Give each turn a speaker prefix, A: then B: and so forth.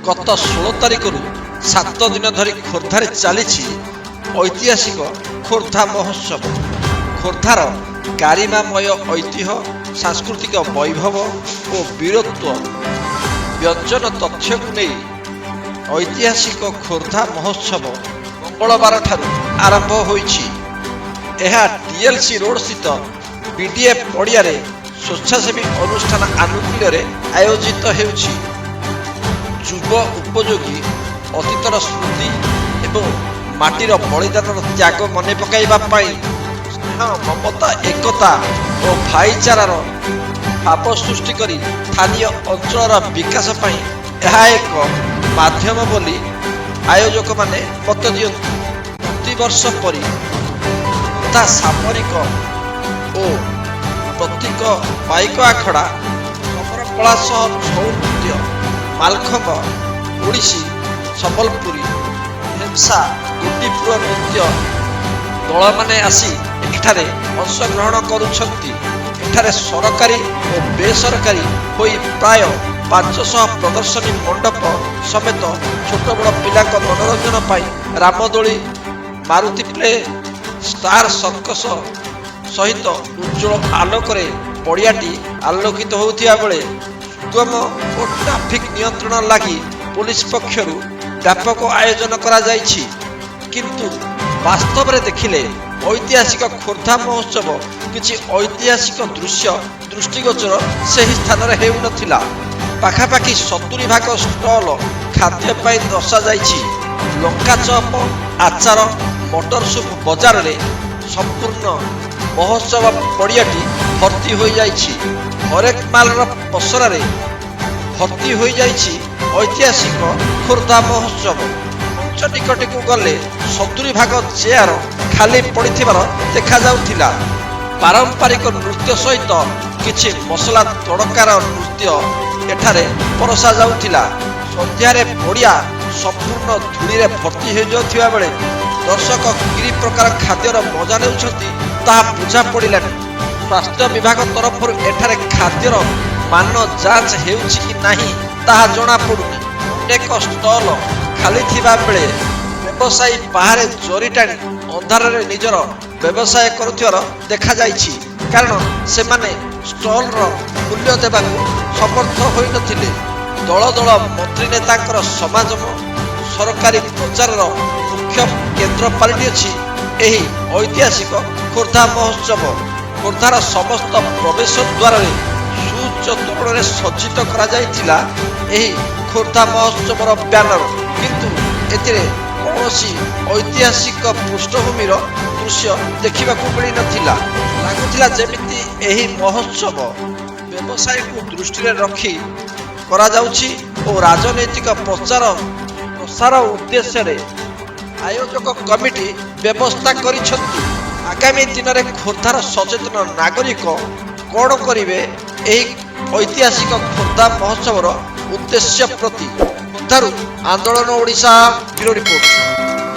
A: गत 16 तारिखରୁ 7 दिन धरी खोर्धारे चली ऐतिहासिक खोर्धा महोत्सव। खोर्धार गारिमामय ऐतिह्य, सांस्कृतिक वैभव और वीरत्व व्यंजन तथ्य को नहीं ऐतिहासिक खोर्धा महोत्सव मंगलवार ठारू आरंभ होईछि। यह टीएलसी रोड स्थित बीडीए पड़िया स्वेच्छासेवी अनुष्ठान आनुकूल्य आयोजित हेउछि। युव उपयोगी अतीतर स्मृति एवं माटीर बलिदान त्याग मन पकाइबा पाई स्नेह, ममता, एकता और भाईचारार भाव सृष्टि करी स्थानीय अंचल विकास पाई यह एक माध्यम बोली आयोजक माने मत दियंतु। प्रतिवर्ष परी तथा सामरिक और प्रतीक पाइक आखड़ा, खबर कला सह छौ नृत्य, मालखंब, ओडिसी, सम्बलपुरी, ढेमसा, गोटीपुर नृत्य दल माने आसी एठारे अंशग्रहण करुछंती। एठारे सरकारी और बेसरकारी होई प्राय 500 प्रदर्शनी मंडप समेत छोट बड़ पिला मनोरंजन पाई रामदोली, मारुति प्ले, स्टार सर्कस सहित उज्जवल आलोकरे पड़ियाटी आलोकित होउथिया बेले सुगम और ट्राफिक नियंत्रण लगी पुलिस पक्षरु व्यापक आयोजन करा जाइछि। किंतु वास्तव में देखिले ऐतिहासिक खोर्धा महोत्सव किछि ऐतिहासिक दृश्य दृष्टिगोचर सही स्थान रे हेउ नथिला। पाखापाखि 70 भाग स्टॉल खाद्य पाई दर्शा जाइछि। लंका चप, आचार, मटर सूप बाजार रे संपूर्ण महोत्सव पड़ियाटी भर्ती हो जाइछि। हरेक मालर पसरा रे भर्ती हो जाइछि। ऐतिहासिक खोर्धा महोत्सव मंच निकट को गले 70 भाग चेयर खाली पड़िथिबार देखा जाउथिला। पारंपरिक नृत्य सहित किछि मसला तड़कार नृत्य एठारे परसा जाउथिला। संध्यारे पड़िया संपूर्ण धूली रे भर्ती हो जाउथिबा बेले दर्शक कि प्रकार खाद्यर मजा नेउछंती ताहा बुझा पड़िलानि। स्वास्थ्य विभाग तरफ एठारे खाद्यर मान जांच हेउछि कि नाही ताहा जणा पड़ुनी। अनेक स्टॉल खाली थिबा बेले व्यवसायी बाहर चोरी टाणी अंधार रे निजर व्यवसाय करुथिबार देखा जाइछि। कारण से माने स्टॉल रो मूल्य देबाकू समर्थ होई नथिले। दल दल मंत्री नेतांकर समागम सरकारी प्रचार मुख्य केंद्र पालटी अछि एही ऐतिहासिक खोर्धा महोत्सव। खोर्धार समस्त प्रवेश द्वार रे सुउच्च तोरण रे सज्जित करा जाइथिला एही खोर्धा महोत्सवर ब्यानर। किंतु एतिरे कौनसी ऐतिहासिक पृष्ठभूमिर दृश्य देखा मिल नथिला। लागुथिला जेमिति एही महोत्सव व्यवसाय को दृष्टि रे रखी करा जाउछि और राजनैतिक प्रसार उद्देश्य रे आयोजक कमिटी व्यवस्था करिछंती। आगामी दिन में खोर्धार सचेतन नागरिक कौन करिवे एही ऐतिहासिक खोर्धा महोत्सवर उद्देश्य प्रति। खोर्धारू आंदोलन ओडिशा ब्यूरो रिपोर्ट।